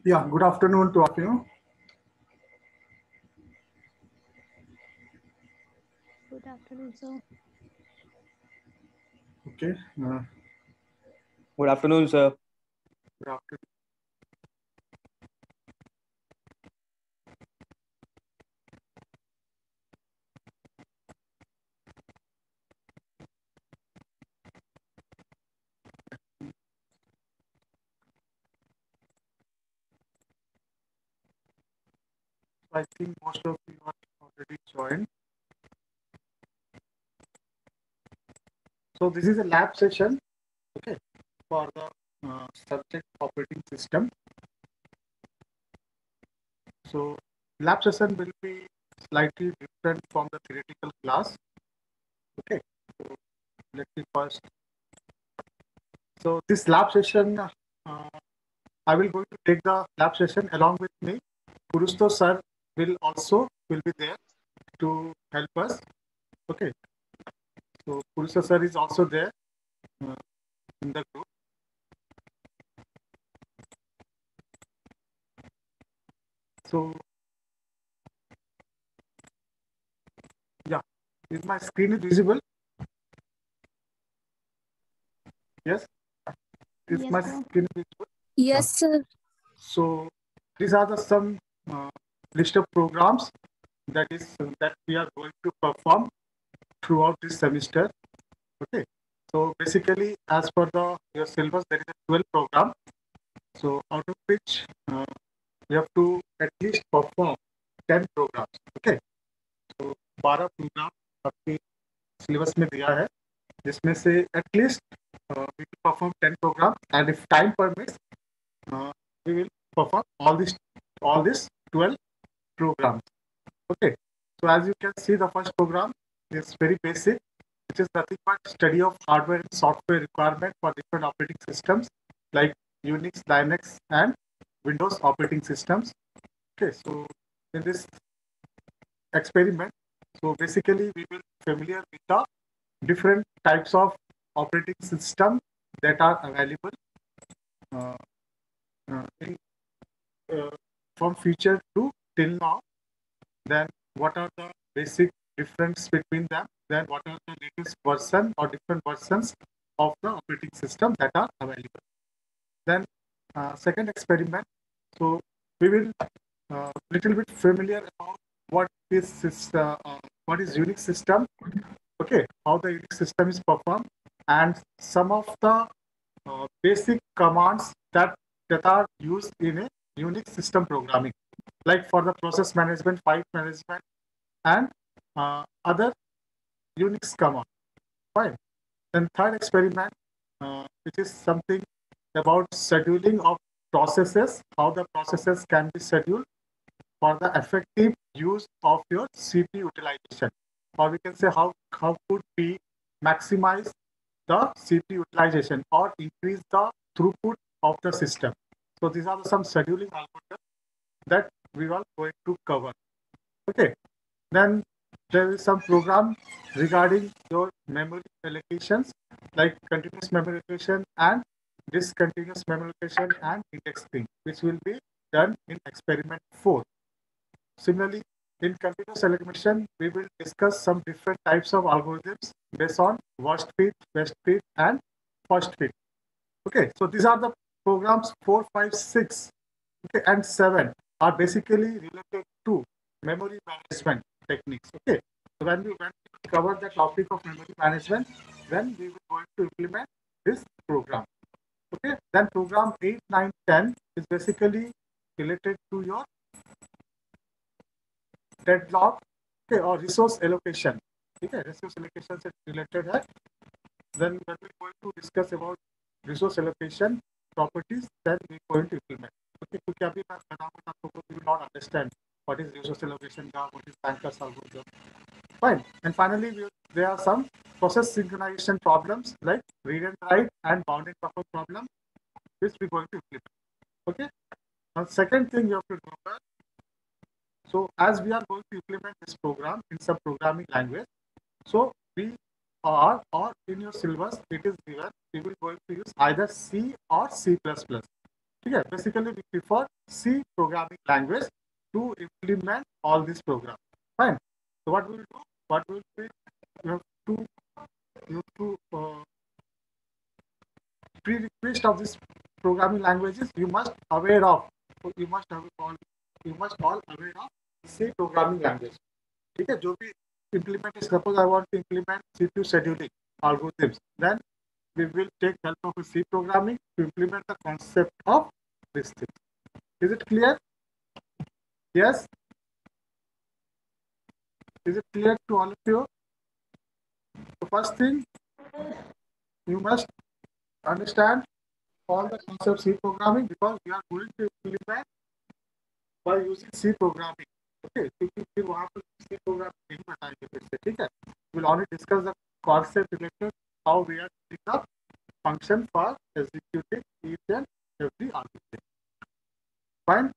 Yeah, good afternoon to all of you. Good afternoon, sir. Okay, Good afternoon, sir. good afternoon. I think most of you are already joined. So this is a lab session, okay, for the subject operating system. So lab session will be slightly different from the theoretical class. Okay, so let me first. So this lab session, I will going to take the lab session along with me. Purusto sir will be there to help us. Okay, so Purusto sir is also there uh, in the group. So yeah, is my screen is visible? Yes, is Yes, my sir. screen visible? Yeah. Yes, sir. So these are the some list of programs that we are going to perform throughout this semester. Okay. So basically, as per the your syllabus, there is a 12 program. So out of which you have to at least perform 10 programs. Okay. तो 12 programme आपके syllabus में दिया है जिसमें से at least we will perform 10 programs, and if time permits we will perform all this 12 programs. Okay, so as you can see, the first program is very basic, which is nothing but study of hardware and software requirement for different operating systems like Unix, Linux, and Windows operating systems. Okay, so in this experiment, so basically we will familiar with the different types of operating system that are available uh, in, uh, from future to till now. Then what are the basic difference between them? Then what are the latest version or different versions of the operating system that are available? Then second experiment. So we will little bit familiar about what is Unix system. Okay, how the Unix system is performed, and some of the basic commands that are used in a Unix system programming, like for the process management, file management, and other Unix command. Fine. Then third experiment, which is something about scheduling of processes, how the processes can be scheduled for the effective use of your CPU utilization, or we can say how could we maximize the CPU utilization or increase the throughput of the system. So these are some scheduling algorithms that we are going to cover. Okay. Then there is some program regarding your memory allocations, like continuous memory allocation and discontinuous memory allocation and indexing, which will be done in experiment 4. Similarly, in continuous allocation, we will discuss some different types of algorithms based on worst fit, best fit, and first fit. Okay, so these are the programs 4, 5, 6, okay, and 7 are basically related to memory management techniques. Okay, so when we cover the topic of memory management, then we will going to implement this program. Okay, then program 8, 9, 10 is basically related to your deadlock, okay, or resource allocation. Okay, resource allocation से related है. Then when we're going to discuss about resource allocation properties, then we're going to implement. Okay, क्योंकि अभी मैं बताऊंगा आपको, you will not understand what is resource allocation, what is Banker's algorithm. Fine. And finally, there are some process synchronization problems like read and write and bounded buffer problem, which we're going to implement. Okay. Now, second thing you have to remember. So, as we are going to implement this program in some programming language, so we are, or in your syllabus, it is given we will going to use either C or C++. ठीक है, basically we prefer C programming language to implement all these programs. Fine. So what we'll do, you have to prerequisite of this programming languages you must aware of. So you must all aware of C programming language. ठीक है, जो भी implement, suppose I want to implement CPU scheduling algorithms, then we will take help of C programming to implement the concept of this thing. Is it clear? Yes? Is it clear to all of you? The first thing, you must understand all the concepts of C programming because we are going to implement by using C programming. Okay, क्योंकि फिर वहाँ पर C programming नहीं बताएंगे फिर से, ठीक है? We'll only discuss the concept related how we are setting up function for executing each and every argument. Fine.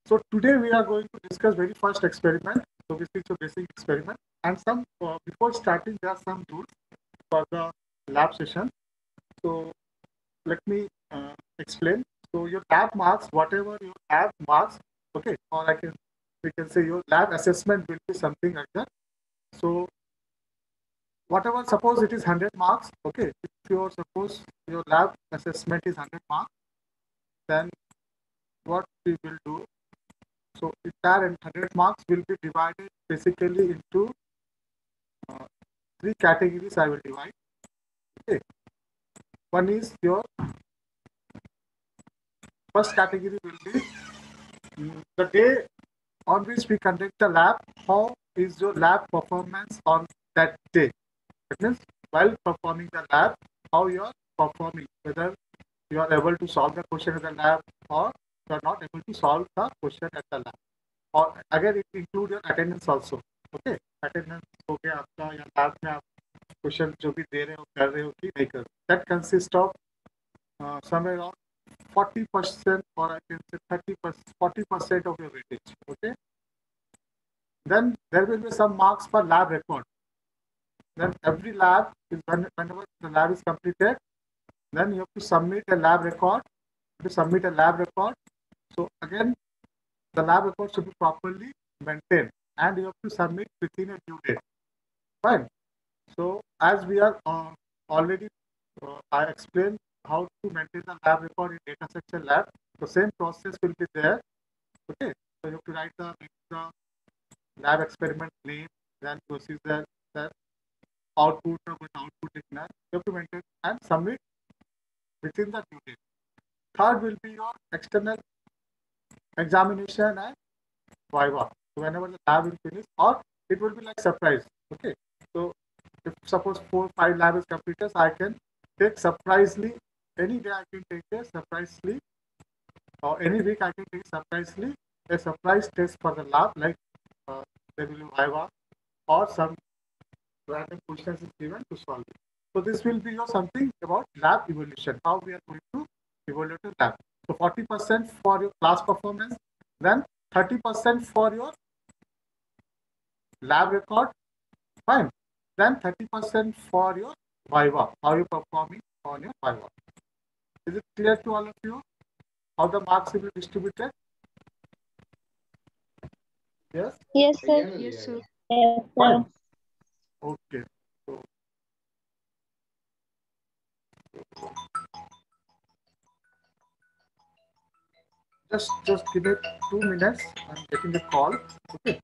So today we are going to discuss very first experiment. So this is a basic experiment, and some before starting there are some rules for the lab session. So let me explain. So your lab marks, whatever your lab marks, okay, or we can say your lab assessment will be something like that. So whatever, suppose it is 100 marks, okay, if suppose your lab assessment is 100 marks, then what we will do, so entire 100 marks will be divided basically into three categories. I will divide. Okay. One is your first category will be the day on which we conduct the lab. How is your lab performance on that day? That means while performing the lab, how you are performing, whether you are able to solve the question at the lab or you are not able to solve the question at the lab. और अगर it include your attendance also, okay, attendance हो गया आपका या lab में आप question जो भी दे रहे हो कर रहे हो कि नहीं कर, that consists of somewhere around 40% or I can say 30%, 40% of your weightage, okay. Then there will be some marks for lab record. Then every lab is whenever the lab is completed, then you have to submit a lab record. So again, the lab record should be properly maintained and you have to submit within a due date. Fine. So as we are already, I explained how to maintain the lab record in data section lab. The same process will be there. Okay. So you have to write the lab experiment name, then procedure, then output likhna hai. You have to maintain and submit within the due date. Third will be your external examination and viva. So whenever the lab will finish, or it will be like surprise. Okay. So if suppose 4-5 lab is completed, I can take surprisely any day. I can take a surprisely, or any week I can take surprisely a surprise test for the lab, like there will be viva or some random questions is given to solve it. So this will be your something about lab evaluation, how we are going to evaluate the lab. So 40% for your class performance, then 30% for your lab record, fine. Then 30% for your viva, how you performing on your viva. Is it clear to all of you how the marks will be distributed? Yes? Yes, sir. Yes, sir. Yes, Fine. Okay. So just give it 2 minutes. I'm getting a call. Okay.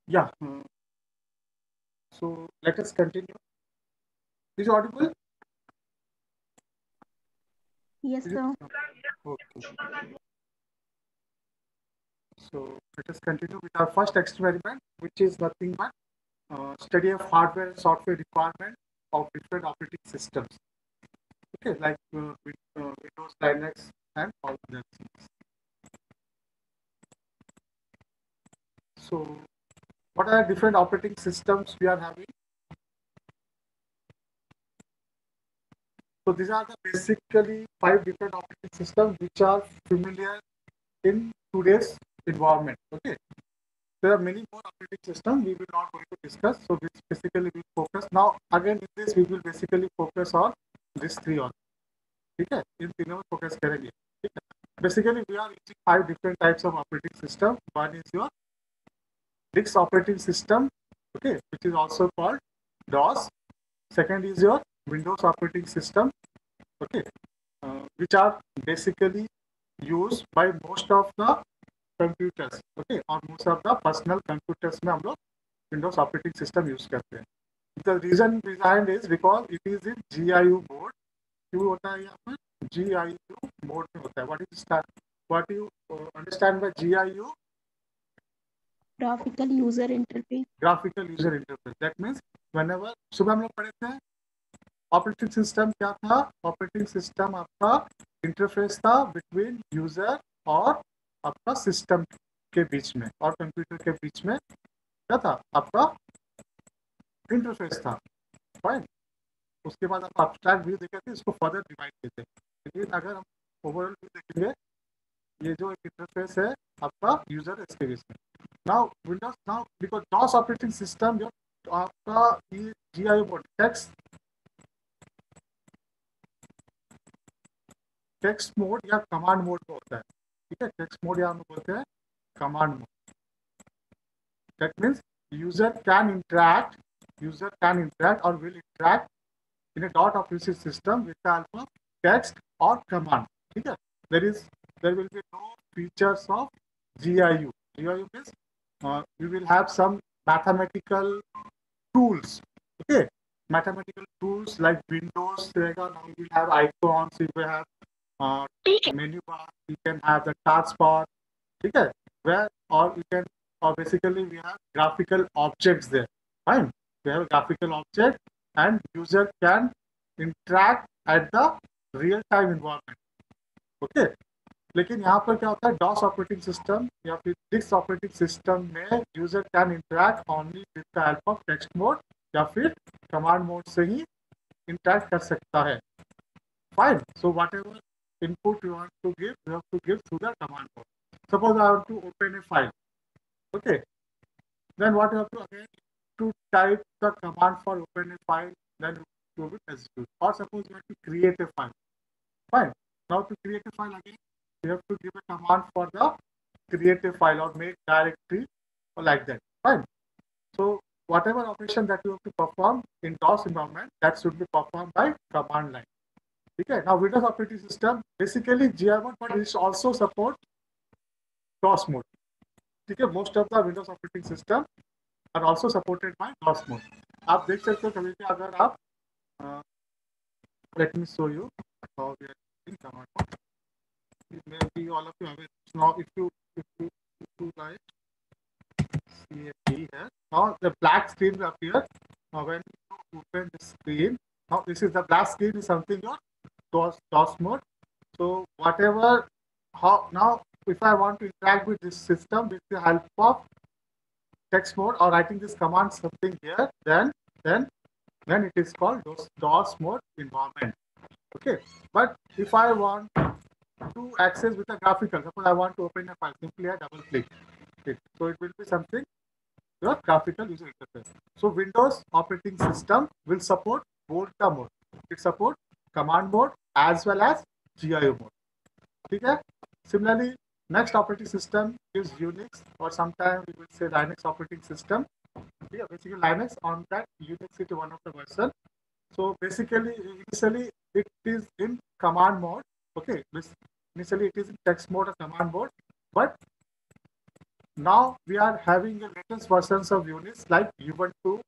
Yeah. So let us continue. Is it audible? Yes, Is it? sir. Okay. So let us continue with our first experiment, which is nothing but study of hardware and software requirement of different operating systems. Okay, like Windows, Linux, and all other things. So, what are different operating systems we are having? So, these are the basically 5 different operating systems which are familiar in today's environment. Okay, there are many more operating systems we will not going to discuss. So, this basically we focus now. Again, in this we will basically focus on these three on. ठीक है इन तीनों में focus करेंगे ठीक है basically we are using 5 different types of operating system. One is your Linux operating system, okay, which is also called DOS. Second is your Windows operating system, okay, which are basically used by most of the computers, okay, or most of the personal computers में हम लोग Windows operating system use करते हैं. The reason behind is because it is in GIU mode. क्यों होता है यहाँ पर? GIU mode में होता है. What you understand by GIU? Graphical user interface. Graphical user interface. That means whenever सुबह हम लोग पढ़े थे ऑपरेटिंग सिस्टम क्या था? ऑपरेटिंग सिस्टम आपका इंटरफेस था बिटवीन यूजर और आपका सिस्टम के बीच में और कंप्यूटर के बीच में क्या था? आपका इंटरफेस था. फाइन. उसके बाद आप एब्स्ट्रैक्ट व्यू देखे थे, इसको फर्दर डिवाइड देते. लेकिन अगर हम ओवरऑल व्यू देखेंगे, ये जो इंटरफेस है आपका यूजर इसके बीच में. Now Windows now because DOS operating system जो आपका ये जीआईओ मोड टेक्स्ट मोड या कमांड मोड में होता है. ठीक है, टेक्स्ट मोड या हम बोलते हैं command mode. That means user can interact or will interact in a dot operating system with the alpha text or command. ठीक है, there will be no features of GIU. GIU means we will have some mathematical tools. Okay, mathematical tools like Windows रहेगा. Now we will have icons. We will have menu bar. We can have the taskbar. ठीक है, where or we can or basically we have graphical objects there. Fine, we have a graphical object and user can interact at the real time environment. Okay, लेकिन यहाँ पर क्या होता है? DOS operating system या फिर लिनक्स ऑपरेटिंग सिस्टम में user can interact only with the help of text mode या फिर कमांड मोड से ही इंटरैक्ट कर सकता है. Fine. So what ever input you want to give, you have to give through the command mode. Suppose I want to open a file. Okay, then what you have to again to type the command for open a file, then you will execute. Or suppose you want to create a file. Fine. Now to create a file again, you have to give a command for the create a file or make directory or like that. Fine. So whatever operation that you have to perform in DOS environment, that should be performed by command line. Okay. Now Windows operating system basically GI mode, but it also support DOS mode. Okay. Most of the Windows operating system are also supported by DOS mode. आप देख सकते हो कभी भी अगर आप let me show you how we are using command mode. Maybe all of you have it. Now if you write CMD here, now the black screen will appear. Now when you open the screen, now this is the black screen is something your DOS mode. So whatever how now if I want to interact with this system with the help of text mode or writing this command something here, then it is called DOS mode environment. Okay, but if I want to access with a graphical, suppose I want to open a file, simply I double click it. So it will be something your graphical user interface. So Windows operating system will support both the mode. It supports command mode as well as GIO mode. Okay. Similarly, next operating system is Unix, or sometimes we will say Linux operating system. Yeah, basically Linux on that Unix is one of the version. So basically, initially it is in command mode. Okay, initially it is in text mode or command mode, but Now we are having the latest versions of Unix like Ubuntu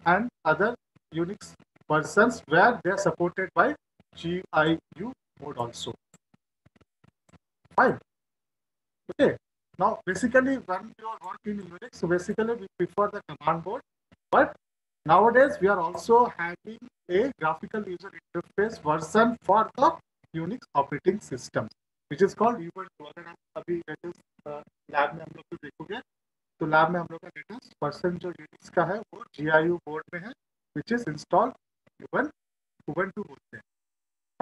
and other Unix versions where they are supported by GIU mode also. Fine. Okay. Now basically when you are working in Unix, so basically we prefer the command mode, but nowadays we are also having a graphical user interface version for the Unix operating system, which is called Ubuntu. अगर आप अभी latest lab में हम लोग को देखोगे तो lab में हम लोग का लेटेस्ट वर्जन जो यूनिक्स का है वो GIU बोर्ड में है, which is installed Ubuntu बोलते हैं.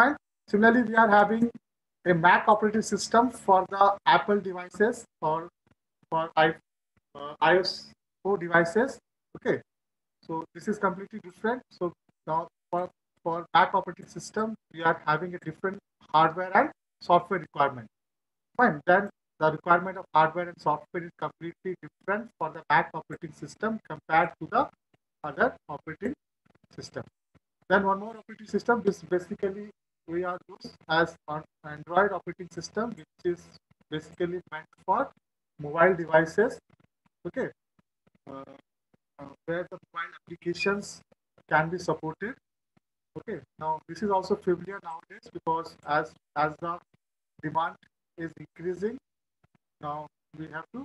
Fine. Similarly, we are having a Mac operating system for the Apple devices or for iOS devices. Okay, so this is completely different. So now for Mac operating system, we are having a different hardware and software requirement. Fine. Then the requirement of hardware and software is completely different for the Mac operating system compared to the other operating system. Then one more operating system, this basically we are used as an Android operating system, which is basically meant for mobile devices. Okay, uh, where the mobile applications can be supported. Okay, now this is also familiar nowadays because as the demand is increasing, now we have to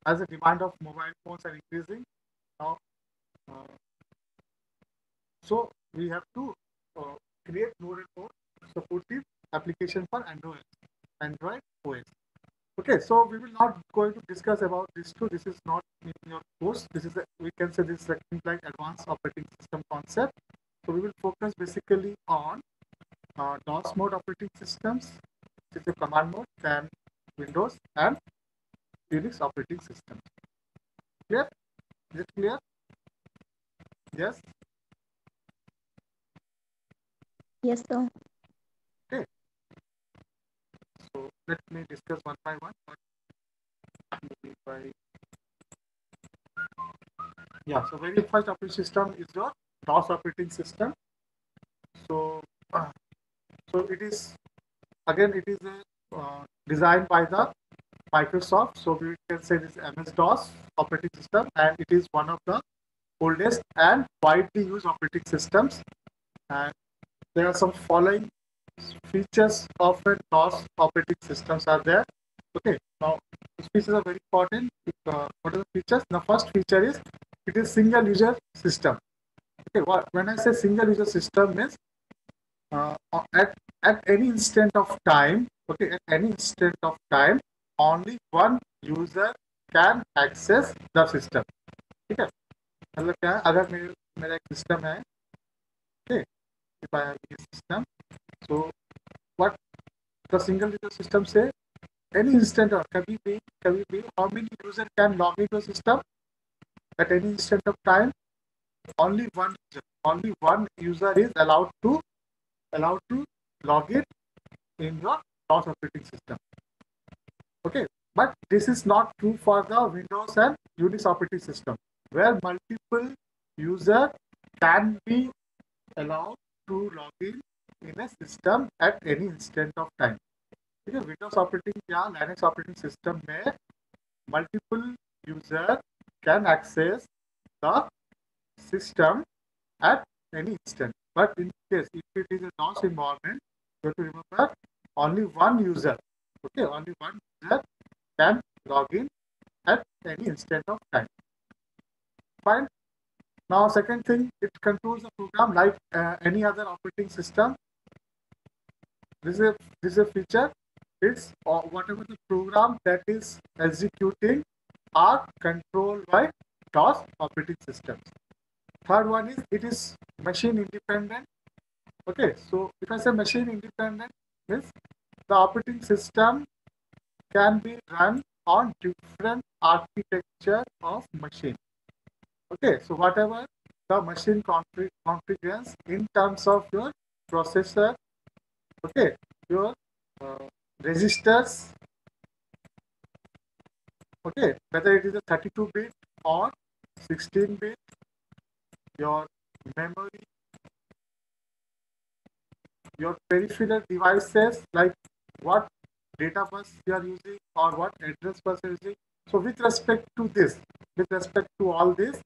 as the demand of mobile phones are increasing now. Uh, So we have to create more and more supportive application for Android OS. Okay, so we will not going to discuss about this too. This is not in your course. This is we can say this is something like advanced operating system concept. So we will focus basically on DOS mode operating systems, which is the command mode, and Windows and Unix operating systems. Clear? Is it clear? Yes. Yes, sir. Okay. So let me discuss one by one. Yeah, so very first operating system is your DOS operating system. So, so it is again it is designed by the Microsoft. So we can say this MS DOS operating system, and it is one of the oldest and widely used operating systems. And there are some following features of a DOS operating systems are there. Okay, now these features are very important. What are the features? The first feature is it is single user system. Okay, when I say single user system means uh, at at any instant of time, okay, at any instant of time, only one user can access the system. ठीक है, मतलब क्या है, अगर मेरा एक system है, okay, if I have this system, so what the single user system say, any instant or कभी भी, how many user can log into the system at any instant of time? Only one user is allowed to log it in your DOS operating system. Okay, but this is not true for the Windows and Unix operating system, where multiple user can be allowed to log in a system at any instant of time. ठीक है, Windows operating या Linux operating system में multiple user can access the system at any instant. But in case if it is a DOS environment, you have to remember only one user. Okay, only one user can log in at any instant of time. Fine. Now, second thing, it controls the program like any other operating system. This is a feature. It's whatever the program that is executing are controlled by DOS operating systems. Third one is it is machine independent. Okay, so if I say machine independent, means the operating system can be run on different architecture of machine. Okay, so whatever the machine configures in terms of your processor, okay, your registers, okay, whether it is a 32-bit or 16-bit, your memory, your peripheral devices like what data bus you are using or what address bus you are using. So with respect to this, with respect to all this,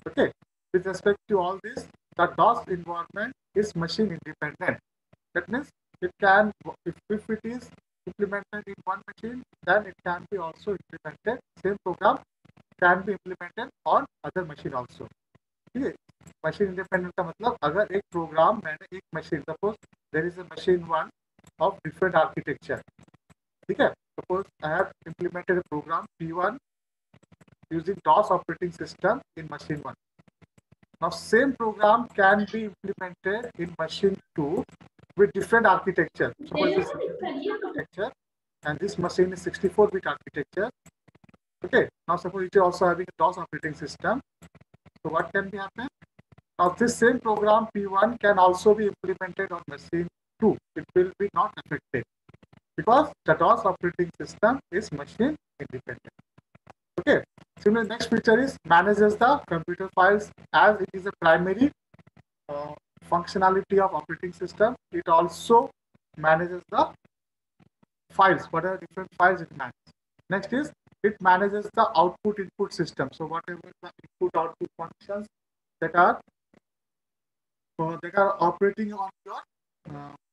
okay, with respect to all this, the DOS environment is machine independent. That means it can, if it is implemented in one machine, then it can be also implemented, same program can be implemented on other machine also. ठीक है, machine independent का मतलब अगर एक program मैंने एक machine, suppose there is a machine one of different architecture, ठीक है, suppose I have implemented a program P1 using DOS operating system in machine 1. Now same program can be implemented in machine 2 with different architecture. Suppose this is architecture and this machine is 64-bit architecture. Okay, now suppose it is also having a DOS operating system. So what can be happen? Now this same program P1 can also be implemented on machine 2. It will be not affected because the DOS operating system is machine independent. Okay. Similarly, next feature is manages the computer files. As it is a primary functionality of operating system, it also manages the files. What are different files it manages? Next is it manages the output input system. So whatever the input output functions that are operating on your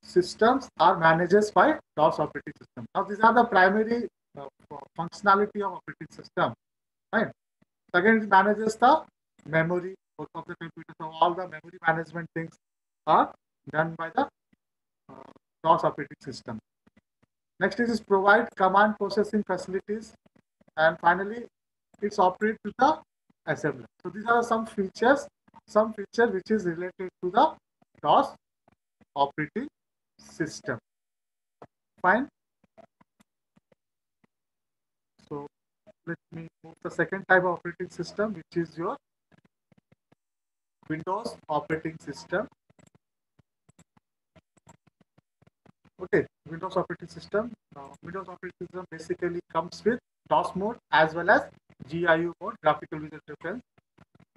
systems are managed by DOS operating system. Now these are the primary functionality of operating system. Right. Again, it manages the memory of the computer. So all the memory management things are done by the DOS operating system. Next is provide command processing facilities, and finally, it's operate with the assembler. So these are some features which is related to the DOS operating system. Fine. So let me move the second type of operating system, which is your Windows operating system. Okay, Windows operating system. Windows operating system basically comes with DOS mode as well as GUI mode, graphical user interface.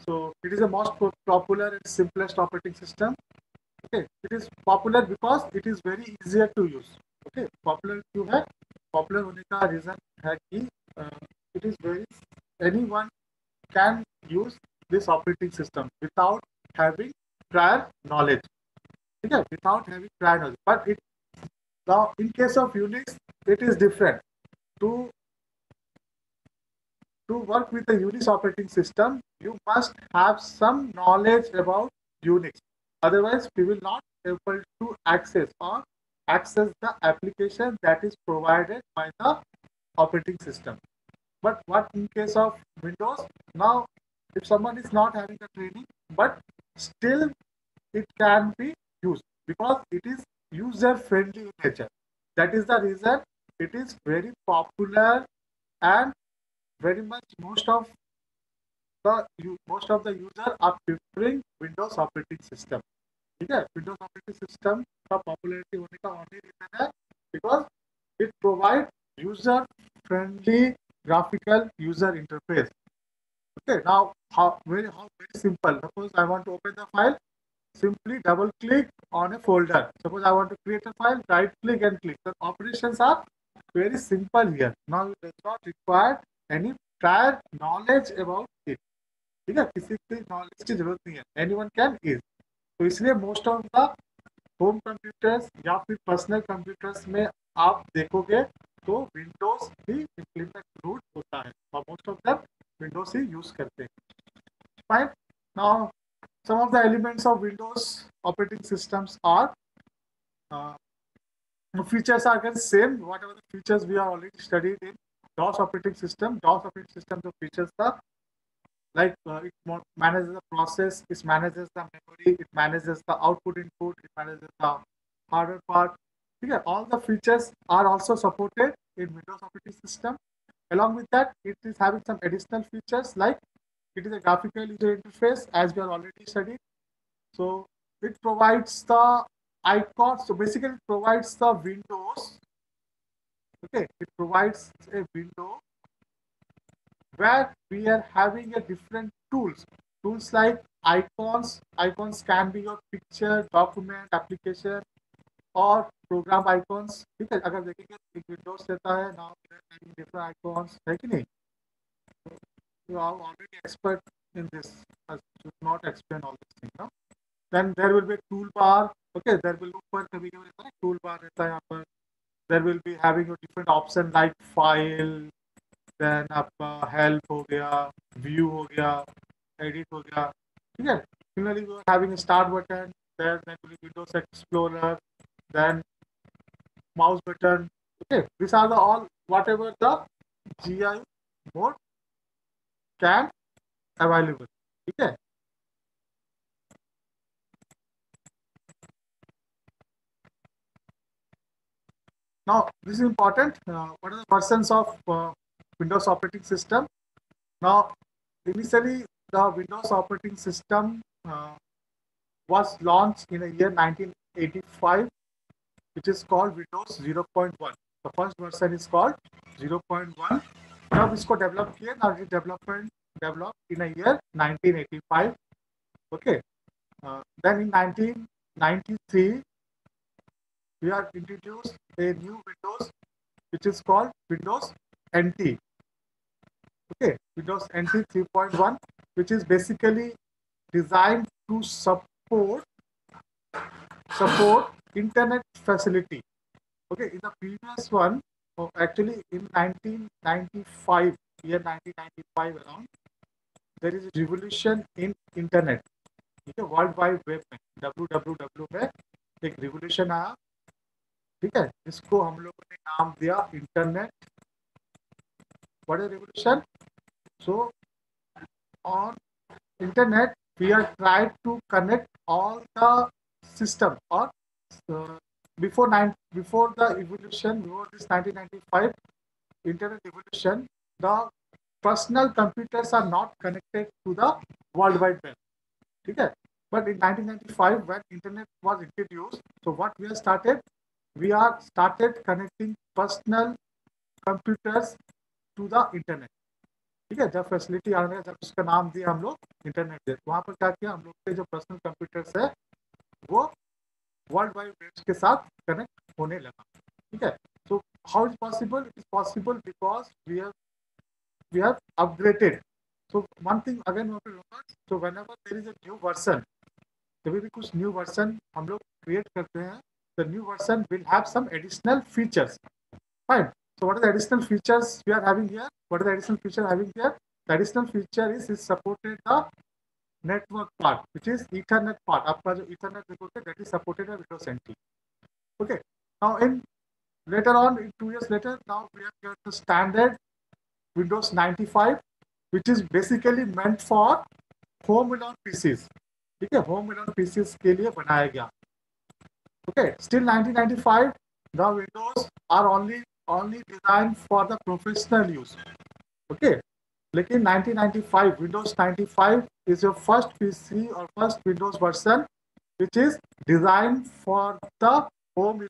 So it is the most popular and simplest operating system. Okay, it is popular because it is very easier to use. Okay, popular क्यों है? Popular होने का reason है कि it is very, anyone can use this operating system without having prior knowledge. Okay, without having prior knowledge. But it, now in case of Unix, it is different. To work with the Unix operating system, you must have some knowledge about Unix. Otherwise, we will not be able to access the application that is provided by the operating system. But what in case of Windows? Now, if someone is not having the training, but still it can be used because it is user-friendly in nature. That is the reason it is very popular, and very much most of the users are preferring Windows operating system. ठीक है, Windows operating system का popularity होने का only reason है because it provides user-friendly graphical user interface. Okay, now how very simple. Suppose I want to open the file, simply double click on a folder. Suppose I want to create a file, right click and click. The operations are very simple here. Now it does not require any prior knowledge about it. ठीक है, किसी की knowledge की जरूरत नहीं है. Anyone can use. तो इसलिए most of the home computers या फिर पर्सनल कंप्यूटर्स में आप देखोगे तो विंडोज ही इम्प्लीमेंट रूट होता है और most of the Windows he use करते हैं. Fine. Now some of the elements of Windows operating systems are features are again same. Whatever the features we are already studied in DOS operating system. DOS operating system the features are like it manages the process, it manages the memory, it manages the output input, it manages the hardware part. Okay, all the features are also supported in Windows operating system. Along with that, it is having some additional features like it is a graphical user interface as we are already studied. So it provides the icons. So basically, it provides the windows. Okay, it provides a window where we are having a different tools. Tools like icons. Icons can be your picture, document, application. और programme icons, ठीक है। अगर देखेंगे एक Windows रहता है, now different icons, है कि नहीं? You are already expert in this. I should not explain all these things now. Then there will be toolbar. Okay, there will ऊपर कभी कभी रहता है toolbar रहता है यहाँ पर. There will be having a different option like file, then आपका help हो गया, view हो गया, edit हो गया, ठीक है. Similarly, we are having a start button. Then will be Windows Explorer, then mouse button. Okay, these are the all whatever the GI mode can available. ठीक है. Now, this is important. What are the versions of Windows operating system? Now, initially, the Windows operating system was launched in the year 1985, which is called Windows 0.1. The first version is called 0.1. Now, इसको develop किया. Now, the development developed in the year 1985. Okay. Then in 1993, we are introduced a new Windows, which is called Windows NT. Okay, Windows NT 3.1, which is basically designed to support internet facility. Okay, in the previous one, actually in 1995, year 1995 around, there is a revolution in internet. ठीक है, world wide web में www में एक revolution आया. ठीक है, इसको हम लोगों ने नाम दिया internet. What is revolution? So on internet we are trying to connect all the system, or uh, before the evolution, before this 1995 internet evolution, the personal computers are not connected to the world wide web. Okay? But in 1995 when internet was introduced, so what we have started, we are started connecting personal computers to the internet. ठीक है, जब facility आने जब उसका नाम दिया हम लोग इंटरनेट दे, वहां पर क्या किया, हम लोग के जो पर्सनल कंप्यूटर्स है वो वर्ल्ड वाइड वेब के साथ कनेक्ट होने लगा. ठीक है. So how is possible? It is possible because we have upgraded. So one thing again, so whenever there is a new version, जब भी कुछ न्यू वर्जन हम लोग क्रिएट करते हैं, the new version will have some additional features. Fine. So what are the additional features we are having here? What are the additional feature having here? The additional feature is supported the network part, which is Ethernet part. आपका जो Ethernet network है, that is supported by Windows NT. Okay. Now in later on, 2 years later, now we have got the standard Windows 95, which is basically meant for home alone PCs. ठीक है, home alone PCs के लिए बनाया गया. Okay. Still 1995, the Windows are only designed for the professional use. Okay, लेकिन 1995 Windows 95 is your first PC or first Windows version which is designed for the home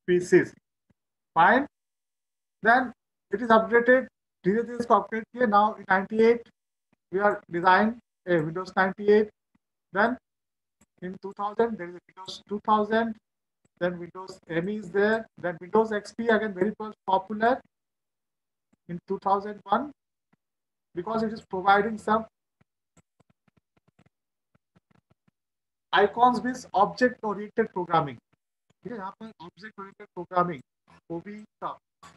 PCs. Fine. Then it is upgraded. धीरे धीरे इसको upgrade किए. Now in 98 we are designing a Windows 98. Then in 2000 there is a Windows 2000. Then Windows ME is there. Then Windows XP again very popular in 2001 because it is providing some icons with object-oriented programming. ठीक है, यहाँ पर object-oriented programming OB का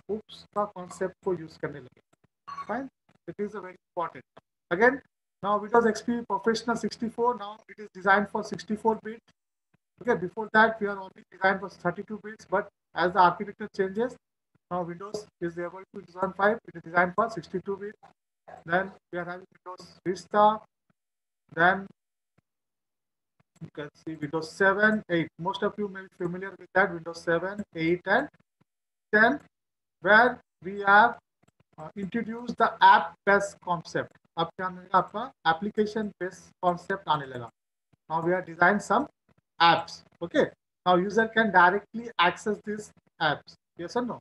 OOPS का concept को use करने लगे. Fine, it is a very important. Again, now Windows XP Professional 64. Now it is designed for 64-bit. Okay, before that we are only designed for 32 bits, but as the architecture changes, now Windows is able to design 5. It is designed for 62 bit. Then we are having Windows Vista. Then you can see Windows 7, 8. Most of you may be familiar with that, Windows 7, 8, and 10, where we have introduced the app-based concept. अब क्या आने लगा आपका application-based concept आने लगा. Now we are designing some apps. Okay. Now user can directly access these apps. Yes or no?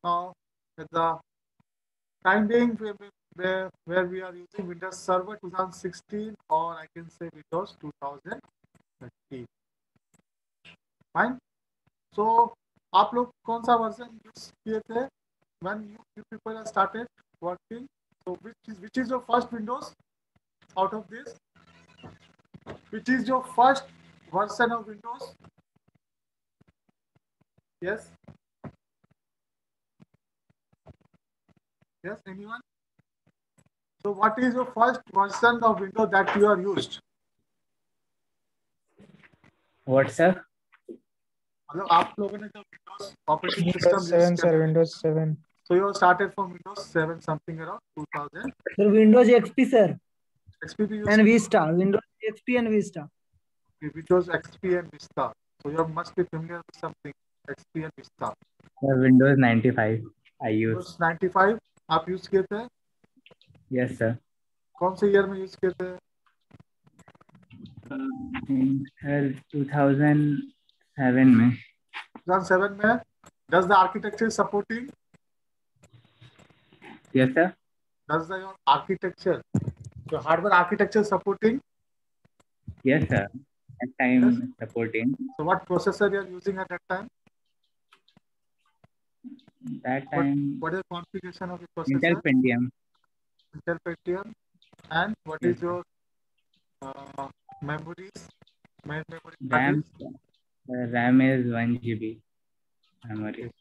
Now at the time being where we are using Windows Server 2016, or I can say Windows 2013. Fine. So आप लोग कौन सा version use किए थे when you people have started working? So which is your first Windows out of this? Which is your first version of Windows? Yes. Yes, anyone? So what is your first version of Windows that you are used? What, sir? मतलब आप लोगों ने जब Windows operating system Windows use 7, sir. करने Windows लगा, 7. so you started from Windows 7 something around 2000. Sir, Windows XP, sir, XP भी use and Vista. Windows XP and Vista. Windows XP and Vista. So you must be familiar with something XP and Vista. Windows 95 I use. Windows 95 आप use किए थे? Yes, sir. कौन से year में use किए थे? In 2007 में. 2007 में. Does the architecture supporting? Yes, sir. Does the your architecture, your hardware architecture supporting? Yes, sir. That time Yes. supporting. So what processor you are using at that time? That time What is the configuration of the Intel processor? Pentium. Intel Pentium. And what Yes, is your memories? Main memory RAM. card RAM is 1 GB memory.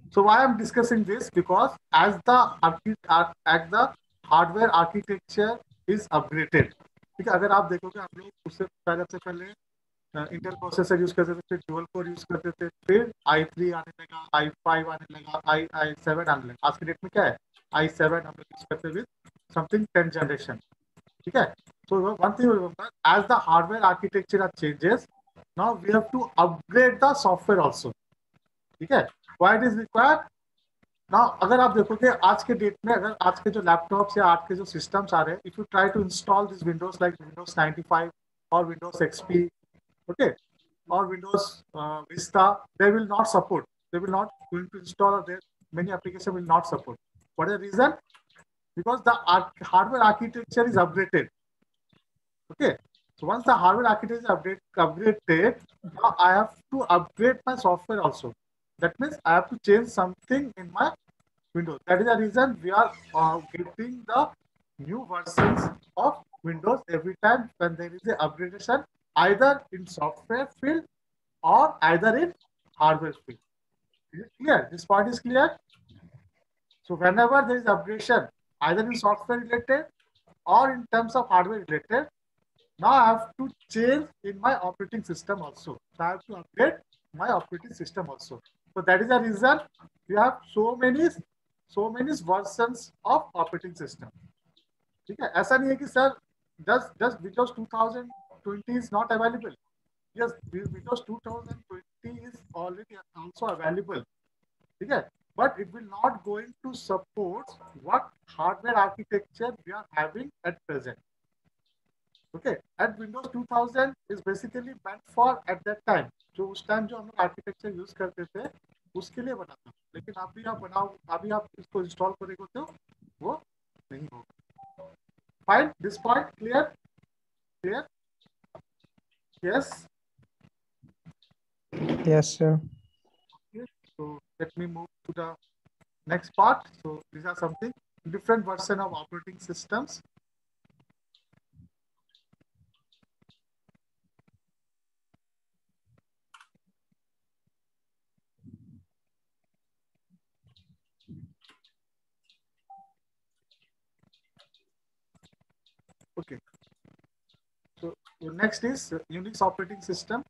So why I'm discussing this? Because as the hardware architecture is upgraded, ठीक है, अगर आप देखोगे हम लोग उससे पहले Intel processor use करते थे, फिर डुअल कोर यूज करते थे, फिर i3 आने लगा, i5 आने लगा, i7 आने लगा. आज की डेट में क्या है? i7 हम लोग यूज करते विद समथिंग 10 जनरेशन. ठीक है. So one thing remember, as the hardware architecture changes, now we have to upgrade the software also. ठीक है. Why it is required? Now अगर आप देखोगे आज के डेट में, अगर आज के जो लैपटॉप्स या आज के जो सिस्टम्स आ रहे हैं, if you try to install this Windows like Windows 95 और Windows XP, okay, or Windows Vista, they will not support. They will not going to install, or there many applications will not support. What is the reason? Because the hardware architecture is upgraded. Okay, so once the hardware architecture is upgraded, now I have to upgrade my software also. That means I have to change something in my Windows. That is the reason we are getting the new versions of Windows every time when there is a upgradation, either in software field or either in hardware field. Is it clear? This part is clear. So whenever there is upgradation, either in software related or in terms of hardware related, now I have to change in my operating system also. So I have to upgrade my operating system also. So that is the reason we have so many versions of operating system. ठीक है. ऐसा नहीं है कि sir just Windows 2020 is not available. Yes, Windows 2020 is already also available. ठीक है. But it will not going to support what hardware architecture we are having at present. Okay, and Windows 2000 is basically meant for at that time. जो उस time जो हम लोग architecture use करते थे उसके लिए बना था. लेकिन अभी आप इसको इंस्टॉल करेंगे तो वो नहीं होगा. Fine, this point clear? Clear? Yes. Yes, sir. Okay, so let me move to the next part. So these are something different version of operating systems. Okay. So next is Unix operating system.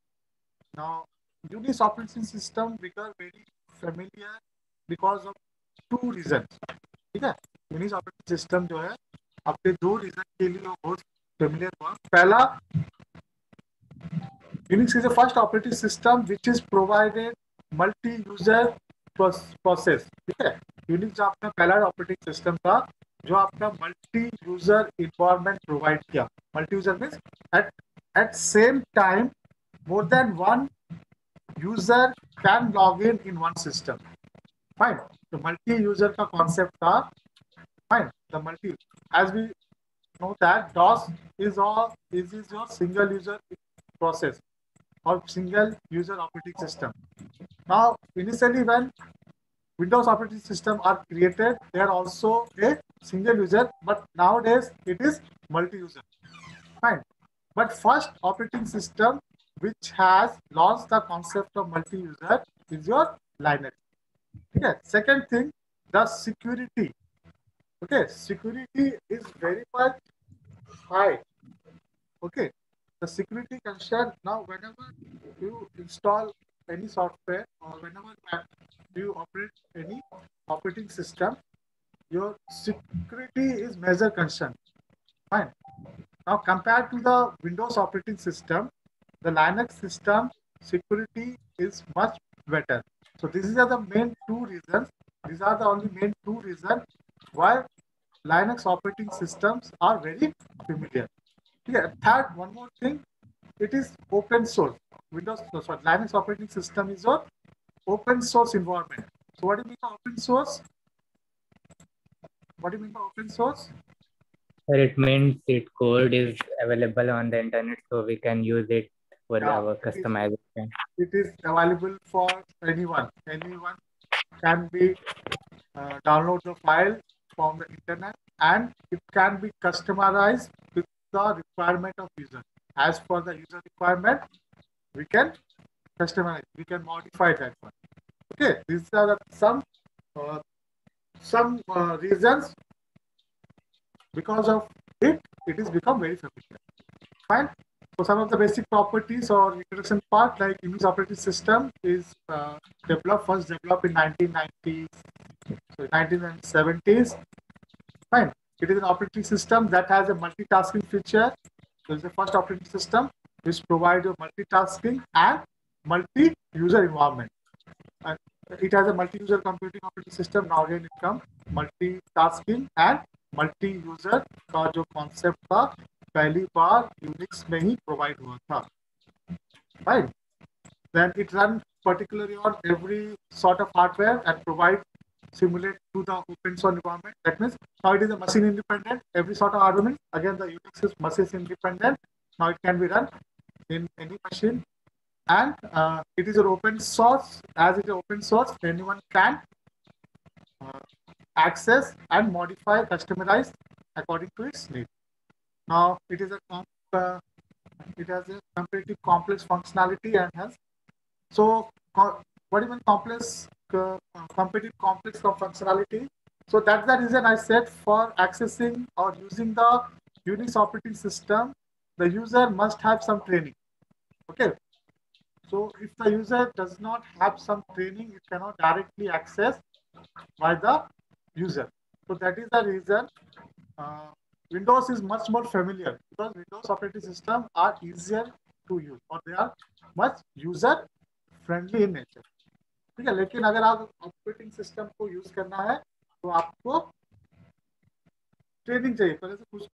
Now Unix operating system become very familiar because of two reasons. ठीक है. Unix operating system जो है अपने दो reason के लिए बहुत familiar हुआ. पहला, Unix is the first operating system which is provided multi-user process. ठीक है. Unix जो आपका पहला ऑपरेटिंग सिस्टम था जो आपका मल्टी यूजर इन्वायरमेंट प्रोवाइड किया. Multi user means at same time more than one user can log in one system. Fine. तो मल्टी यूजर का कॉन्सेप्ट था. Fine. The multi, as we know that DOS is your single user process. or single user operating system. Now, initially when Windows operating system are created, they are also a single user, but nowadays it is multi-user. Fine. But first operating system which has launched the concept of multi-user is your Linux. Okay. Second thing, the security. Okay, security is very much high. Okay, the security concern now whenever you install any software or whenever you operate any operating system, your security is major concern. Fine. Now compared to the Windows operating system, the Linux system security is much better. So these are the main two reasons. These are the only main two reasons why Linux operating systems are very familiar. Yeah, third, one more thing, it is open source. Linux operating system is an open source environment. So what do you mean by open source? What do you mean by open source? Sir, it means its code is available on the internet, so we can use it for Yeah, our customization. it is available for anyone. Anyone can be download the file from the internet, and it can be customized with the requirement of user. As for the user requirement, we can customize, we can modify that one. Okay, these are some reasons because of it is become very familiar. Fine. So some of the basic properties or introduction part, like Unix operating system is first developed in 1990s, so 1970s. Fine. It is an operating system that has a multitasking feature. So it's the first operating system which provides a multitasking and multi-user environment. And it has a multi-user computing operating system. Now again it comes multitasking and multi-user का जो concept था पहली बार Unix में ही provide हुआ था. Right? Then it runs particularly on every sort of hardware and provide simulate to the open source environment. That means now it is a machine independent. Every sort of hardware means again the Unix is machine independent. Now it can be run in any machine, and it is an open source. As it is open source, anyone can access and modify, customize according to its need. Now it is it has a completely complex functionality and has so what even complex competitive complex of functionality. So that's the reason I said for accessing or using the Unix operating system, the user must have some training. Okay. So if the user does not have some training, it cannot directly access by the user. So that is the reason Windows is much more familiar because Windows operating system are easier to use or they are much user friendly in nature. ठीक है, लेकिन अगर आप operating system को use करना है तो आपको ट्रेनिंग चाहिए, पहले से कुछ